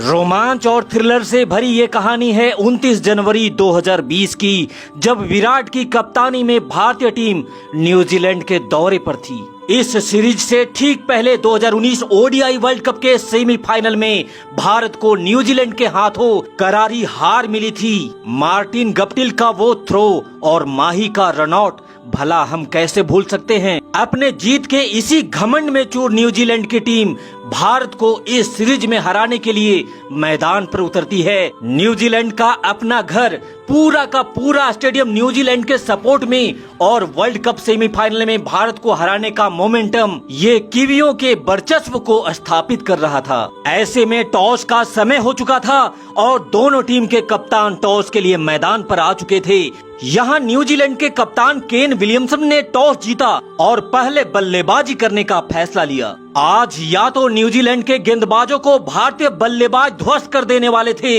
रोमांच और थ्रिलर से भरी ये कहानी है 29 जनवरी 2020 की, जब विराट की कप्तानी में भारतीय टीम न्यूजीलैंड के दौरे पर थी। इस सीरीज से ठीक पहले 2019 ओडीआई वर्ल्ड कप के सेमीफाइनल में भारत को न्यूजीलैंड के हाथों करारी हार मिली थी। मार्टिन गप्टिल का वो थ्रो और माही का रनआउट भला हम कैसे भूल सकते हैं। अपने जीत के इसी घमंड में चूर न्यूजीलैंड की टीम भारत को इस सीरीज में हराने के लिए मैदान पर उतरती है। न्यूजीलैंड का अपना घर, पूरा का पूरा स्टेडियम न्यूजीलैंड के सपोर्ट में और वर्ल्ड कप सेमीफाइनल में भारत को हराने का मोमेंटम ये कीवियों के वर्चस्व को स्थापित कर रहा था। ऐसे में टॉस का समय हो चुका था और दोनों टीम के कप्तान टॉस के लिए मैदान पर आ चुके थे। यहाँ न्यूजीलैंड के कप्तान केन विलियमसन ने टॉस जीता और पहले बल्लेबाजी करने का फैसला लिया। आज या तो न्यूजीलैंड के गेंदबाजों को भारतीय बल्लेबाज ध्वस्त कर देने वाले थे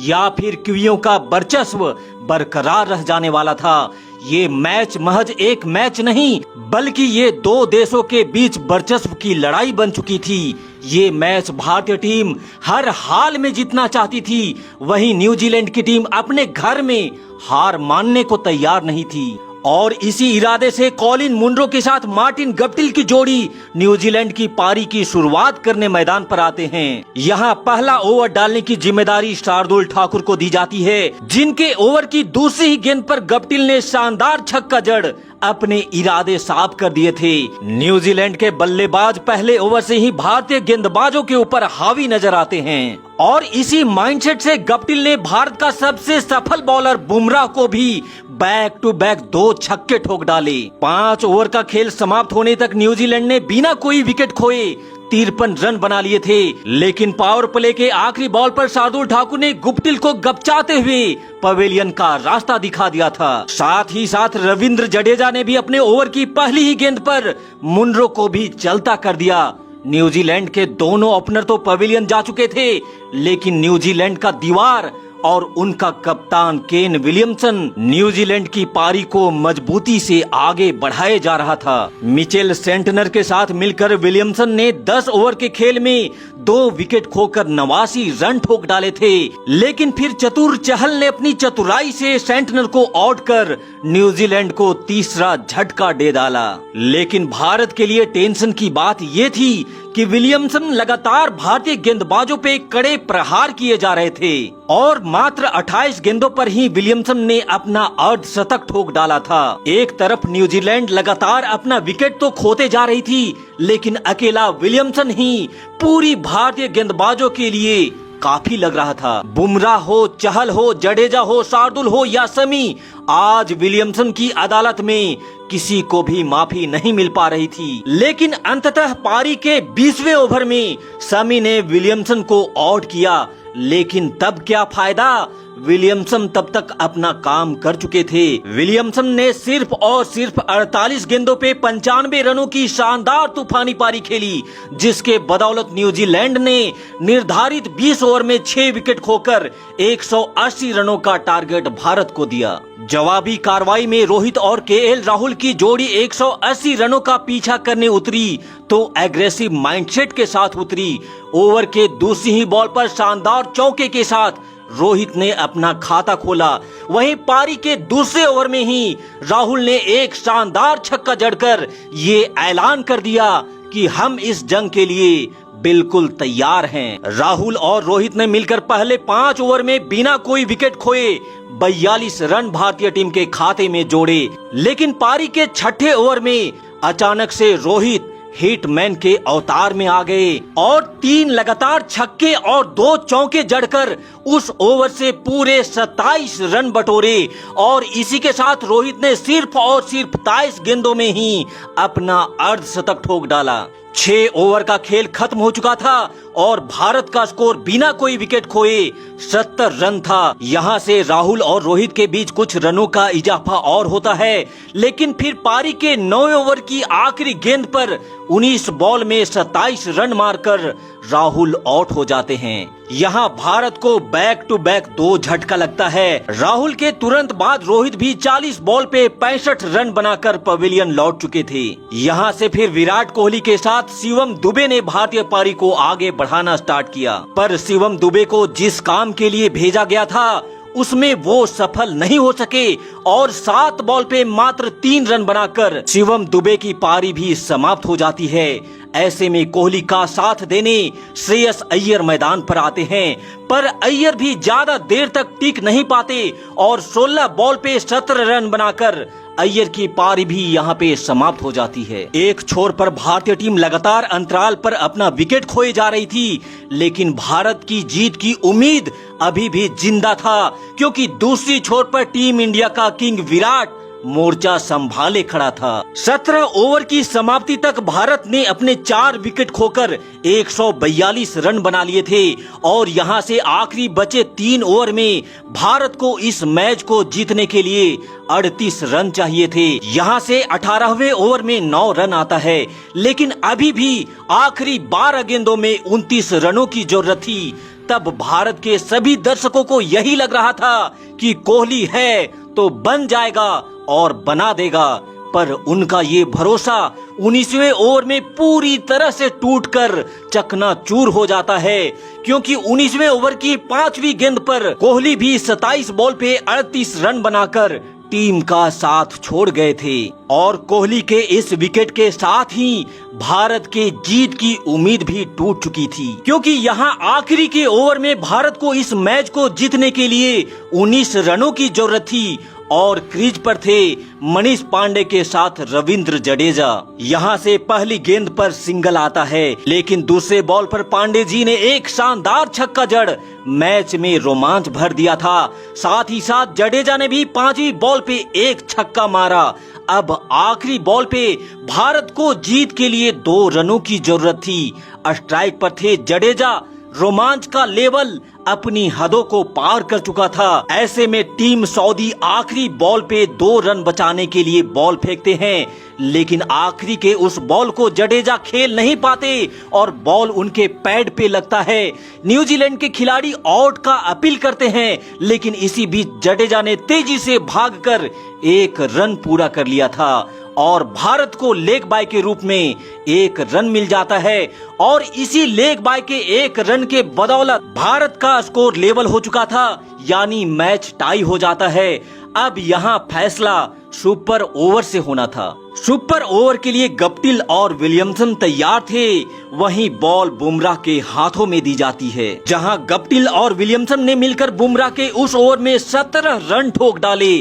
या फिर कीवियों का वर्चस्व बरकरार रह जाने वाला था। ये मैच महज एक मैच नहीं, बल्कि ये दो देशों के बीच वर्चस्व की लड़ाई बन चुकी थी। ये मैच भारतीय टीम हर हाल में जीतना चाहती थी, वहीं न्यूजीलैंड की टीम अपने घर में हार मानने को तैयार नहीं थी। और इसी इरादे से कॉलिन मुनरो के साथ मार्टिन गप्टिल की जोड़ी न्यूजीलैंड की पारी की शुरुआत करने मैदान पर आते हैं। यहाँ पहला ओवर डालने की जिम्मेदारी शार्दुल ठाकुर को दी जाती है, जिनके ओवर की दूसरी ही गेंद पर गप्टिल ने शानदार छक्का जड़ अपने इरादे साफ कर दिए थे। न्यूजीलैंड के बल्लेबाज पहले ओवर से ही भारतीय गेंदबाजों के ऊपर हावी नजर आते हैं और इसी माइंडसेट से गप्टिल ने भारत का सबसे सफल बॉलर बुमराह को भी बैक टू बैक 2 छक्के ठोक डाले। 5 ओवर का खेल समाप्त होने तक न्यूजीलैंड ने बिना कोई विकेट खोए 53 रन बना लिए थे, लेकिन पावर प्ले के आखिरी बॉल पर शार्दुल ठाकुर ने गप्टिल को गपचाते हुए पवेलियन का रास्ता दिखा दिया था। साथ ही साथ रविंद्र जडेजा ने भी अपने ओवर की पहली ही गेंद पर मुनरो को भी चलता कर दिया। न्यूजीलैंड के दोनों ओपनर तो पवेलियन जा चुके थे, लेकिन न्यूजीलैंड का दीवार और उनका कप्तान केन विलियमसन न्यूजीलैंड की पारी को मजबूती से आगे बढ़ाए जा रहा था। मिचेल सेंटनर के साथ मिलकर विलियमसन ने 10 ओवर के खेल में 2 विकेट खोकर 89 रन ठोक डाले थे, लेकिन फिर चतुर चहल ने अपनी चतुराई से सेंटनर को आउट कर न्यूजीलैंड को तीसरा झटका दे डाला। लेकिन भारत के लिए टेंशन की बात ये थी कि विलियमसन लगातार भारतीय गेंदबाजों पे कड़े प्रहार किए जा रहे थे और मात्र 28 गेंदों पर ही विलियमसन ने अपना अर्धशतक ठोक डाला था। एक तरफ न्यूजीलैंड लगातार अपना विकेट तो खोते जा रही थी, लेकिन अकेला विलियमसन ही पूरी भारतीय गेंदबाजों के लिए काफी लग रहा था। बुमराह हो, चहल हो, जडेजा हो, शार्दुल हो या शमी, आज विलियमसन की अदालत में किसी को भी माफी नहीं मिल पा रही थी। लेकिन अंततः पारी के 20वें ओवर में शमी ने विलियमसन को आउट किया, लेकिन तब क्या फायदा, विलियमसन तब तक अपना काम कर चुके थे। विलियमसन ने सिर्फ और सिर्फ 48 गेंदों पे 95 रनों की शानदार तूफानी पारी खेली, जिसके बदौलत न्यूजीलैंड ने निर्धारित 20 ओवर में 6 विकेट खोकर 180 रनों का टारगेट भारत को दिया। जवाबी कार्रवाई में रोहित और केएल राहुल की जोड़ी 180 रनों का पीछा करने उतरी तो एग्रेसिव माइंडसेट के साथ उतरी। ओवर के दूसरी ही बॉल पर शानदार चौके के साथ रोहित ने अपना खाता खोला। वहीं पारी के दूसरे ओवर में ही राहुल ने एक शानदार छक्का जड़कर ये ऐलान कर दिया कि हम इस जंग के लिए बिल्कुल तैयार हैं। राहुल और रोहित ने मिलकर पहले 5 ओवर में बिना कोई विकेट खोए 42 रन भारतीय टीम के खाते में जोड़े, लेकिन पारी के 6ठे ओवर में अचानक से रोहित हिटमैन के अवतार में आ गए और 3 लगातार छक्के और 2 चौके जड़कर उस ओवर से पूरे 27 रन बटोरे और इसी के साथ रोहित ने सिर्फ और सिर्फ 23 गेंदों में ही अपना अर्धशतक ठोक डाला। 6 ओवर का खेल खत्म हो चुका था और भारत का स्कोर बिना कोई विकेट खोए 70 रन था। यहाँ से राहुल और रोहित के बीच कुछ रनों का इजाफा और होता है, लेकिन फिर पारी के 9 ओवर की आखिरी गेंद पर 19 बॉल में 27 रन मारकर राहुल आउट हो जाते हैं। यहाँ भारत को बैक टू बैक 2 झटका लगता है। राहुल के तुरंत बाद रोहित भी 40 बॉल पे 65 रन बनाकर पवेलियन लौट चुके थे। यहाँ से फिर विराट कोहली के साथ शिवम दुबे ने भारतीय पारी को आगे बढ़ाना स्टार्ट किया, पर शिवम दुबे को जिस काम के लिए भेजा गया था उसमें वो सफल नहीं हो सके और 7 बॉल पे मात्र 3 रन बनाकर शिवम दुबे की पारी भी समाप्त हो जाती है। ऐसे में कोहली का साथ देने श्रेयस अय्यर मैदान पर आते हैं, पर अय्यर भी ज्यादा देर तक टिक नहीं पाते और 16 बॉल पे 17 रन बनाकर अय्यर की पारी भी यहाँ पे समाप्त हो जाती है। एक छोर पर भारतीय टीम लगातार अंतराल पर अपना विकेट खोए जा रही थी, लेकिन भारत की जीत की उम्मीद अभी भी जिंदा था, क्योंकि दूसरी छोर पर टीम इंडिया का किंग विराट मोर्चा संभाले खड़ा था। 17 ओवर की समाप्ति तक भारत ने अपने 4 विकेट खोकर 142 रन बना लिए थे और यहां से आखिरी बचे 3 ओवर में भारत को इस मैच को जीतने के लिए 38 रन चाहिए थे। यहां से 18वें ओवर में 9 रन आता है, लेकिन अभी भी आखिरी 12 गेंदों में 29 रनों की जरूरत थी। तब भारत के सभी दर्शकों को यही लग रहा था कि कोहली है तो बन जाएगा और बना देगा, पर उनका ये भरोसा 19वें ओवर में पूरी तरह से टूटकर चकनाचूर हो जाता है, क्योंकि 19वें ओवर की 5वीं गेंद पर कोहली भी 27 बॉल पे 38 रन बनाकर टीम का साथ छोड़ गए थे और कोहली के इस विकेट के साथ ही भारत के जीत की उम्मीद भी टूट चुकी थी, क्योंकि यहाँ आखिरी के ओवर में भारत को इस मैच को जीतने के लिए 19 रनों की जरूरत थी और क्रीज पर थे मनीष पांडे के साथ रविंद्र जडेजा। यहाँ से पहली गेंद पर सिंगल आता है, लेकिन दूसरे बॉल पर पांडे जी ने एक शानदार छक्का जड़ मैच में रोमांच भर दिया था। साथ ही साथ जडेजा ने भी 5वीं बॉल पे एक छक्का मारा। अब आखिरी बॉल पे भारत को जीत के लिए 2 रनों की जरूरत थी। स्ट्राइक पर थे जडेजा। रोमांच का लेवल अपनी हदों को पार कर चुका था। ऐसे में टीम सऊदी आखिरी बॉल पे 2 रन बचाने के लिए बॉल फेंकते हैं, लेकिन आखिरी के उस बॉल को जडेजा खेल नहीं पाते और बॉल उनके पैड पे लगता है। न्यूजीलैंड के खिलाड़ी आउट का अपील करते हैं, लेकिन इसी बीच जडेजा ने तेजी से भागकर 1 रन पूरा कर लिया था और भारत को लेग बाय के रूप में 1 रन मिल जाता है और इसी लेग बाय के 1 रन के बदौलत भारत का स्कोर लेवल हो चुका था, यानी मैच टाई हो जाता है। अब यहाँ फैसला सुपर ओवर से होना था। सुपर ओवर के लिए गप्टिल और विलियमसन तैयार थे, वहीं बॉल बुमराह के हाथों में दी जाती है। जहां गप्टिल और विलियमसन ने मिलकर बुमराह के उस ओवर में 17 रन ठोक डाले।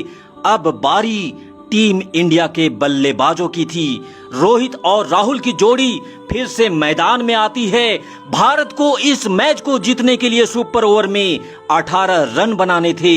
अब बारी टीम इंडिया के बल्लेबाजों की थी। रोहित और राहुल की जोड़ी फिर से मैदान में आती है। भारत को इस मैच को जीतने के लिए सुपर ओवर में 18 रन बनाने थे।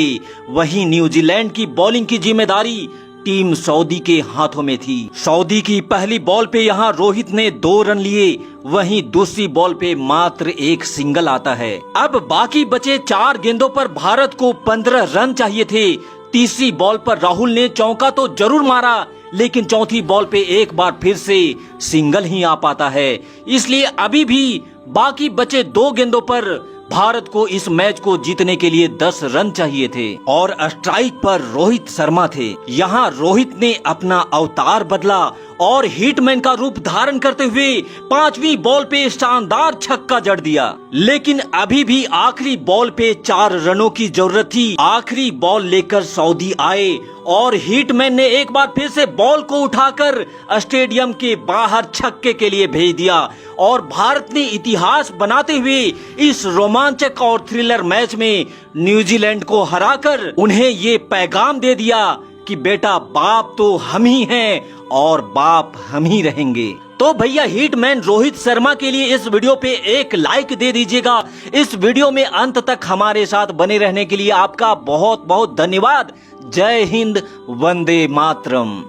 वहीं न्यूजीलैंड की बॉलिंग की जिम्मेदारी टीम सऊदी के हाथों में थी। सऊदी की पहली बॉल पे यहाँ रोहित ने 2 रन लिए, वहीं दूसरी बॉल पे मात्र 1 सिंगल आता है। अब बाकी बचे 4 गेंदों पर भारत को 15 रन चाहिए थे। तीसरी बॉल पर राहुल ने चौका तो जरूर मारा, लेकिन चौथी बॉल पे एक बार फिर से सिंगल ही आ पाता है। इसलिए अभी भी बाकी बचे 2 गेंदों पर भारत को इस मैच को जीतने के लिए 10 रन चाहिए थे और स्ट्राइक पर रोहित शर्मा थे। यहाँ रोहित ने अपना अवतार बदला और हिटमैन का रूप धारण करते हुए 5वीं बॉल पे शानदार छक्का जड़ दिया, लेकिन अभी भी आखिरी बॉल पे 4 रनों की जरूरत थी। आखिरी बॉल लेकर सऊदी आए और हिटमैन ने एक बार फिर से बॉल को उठाकर स्टेडियम के बाहर छक्के के लिए भेज दिया और भारत ने इतिहास बनाते हुए इस रोमांचक और थ्रिलर मैच में न्यूजीलैंड को हराकर उन्हें ये पैगाम दे दिया कि बेटा बाप तो हम ही हैं और बाप हम ही रहेंगे। तो भैया हिटमैन रोहित शर्मा के लिए इस वीडियो पे एक लाइक दे दीजिएगा। इस वीडियो में अंत तक हमारे साथ बने रहने के लिए आपका बहुत बहुत धन्यवाद। जय हिंद, वंदे मातरम।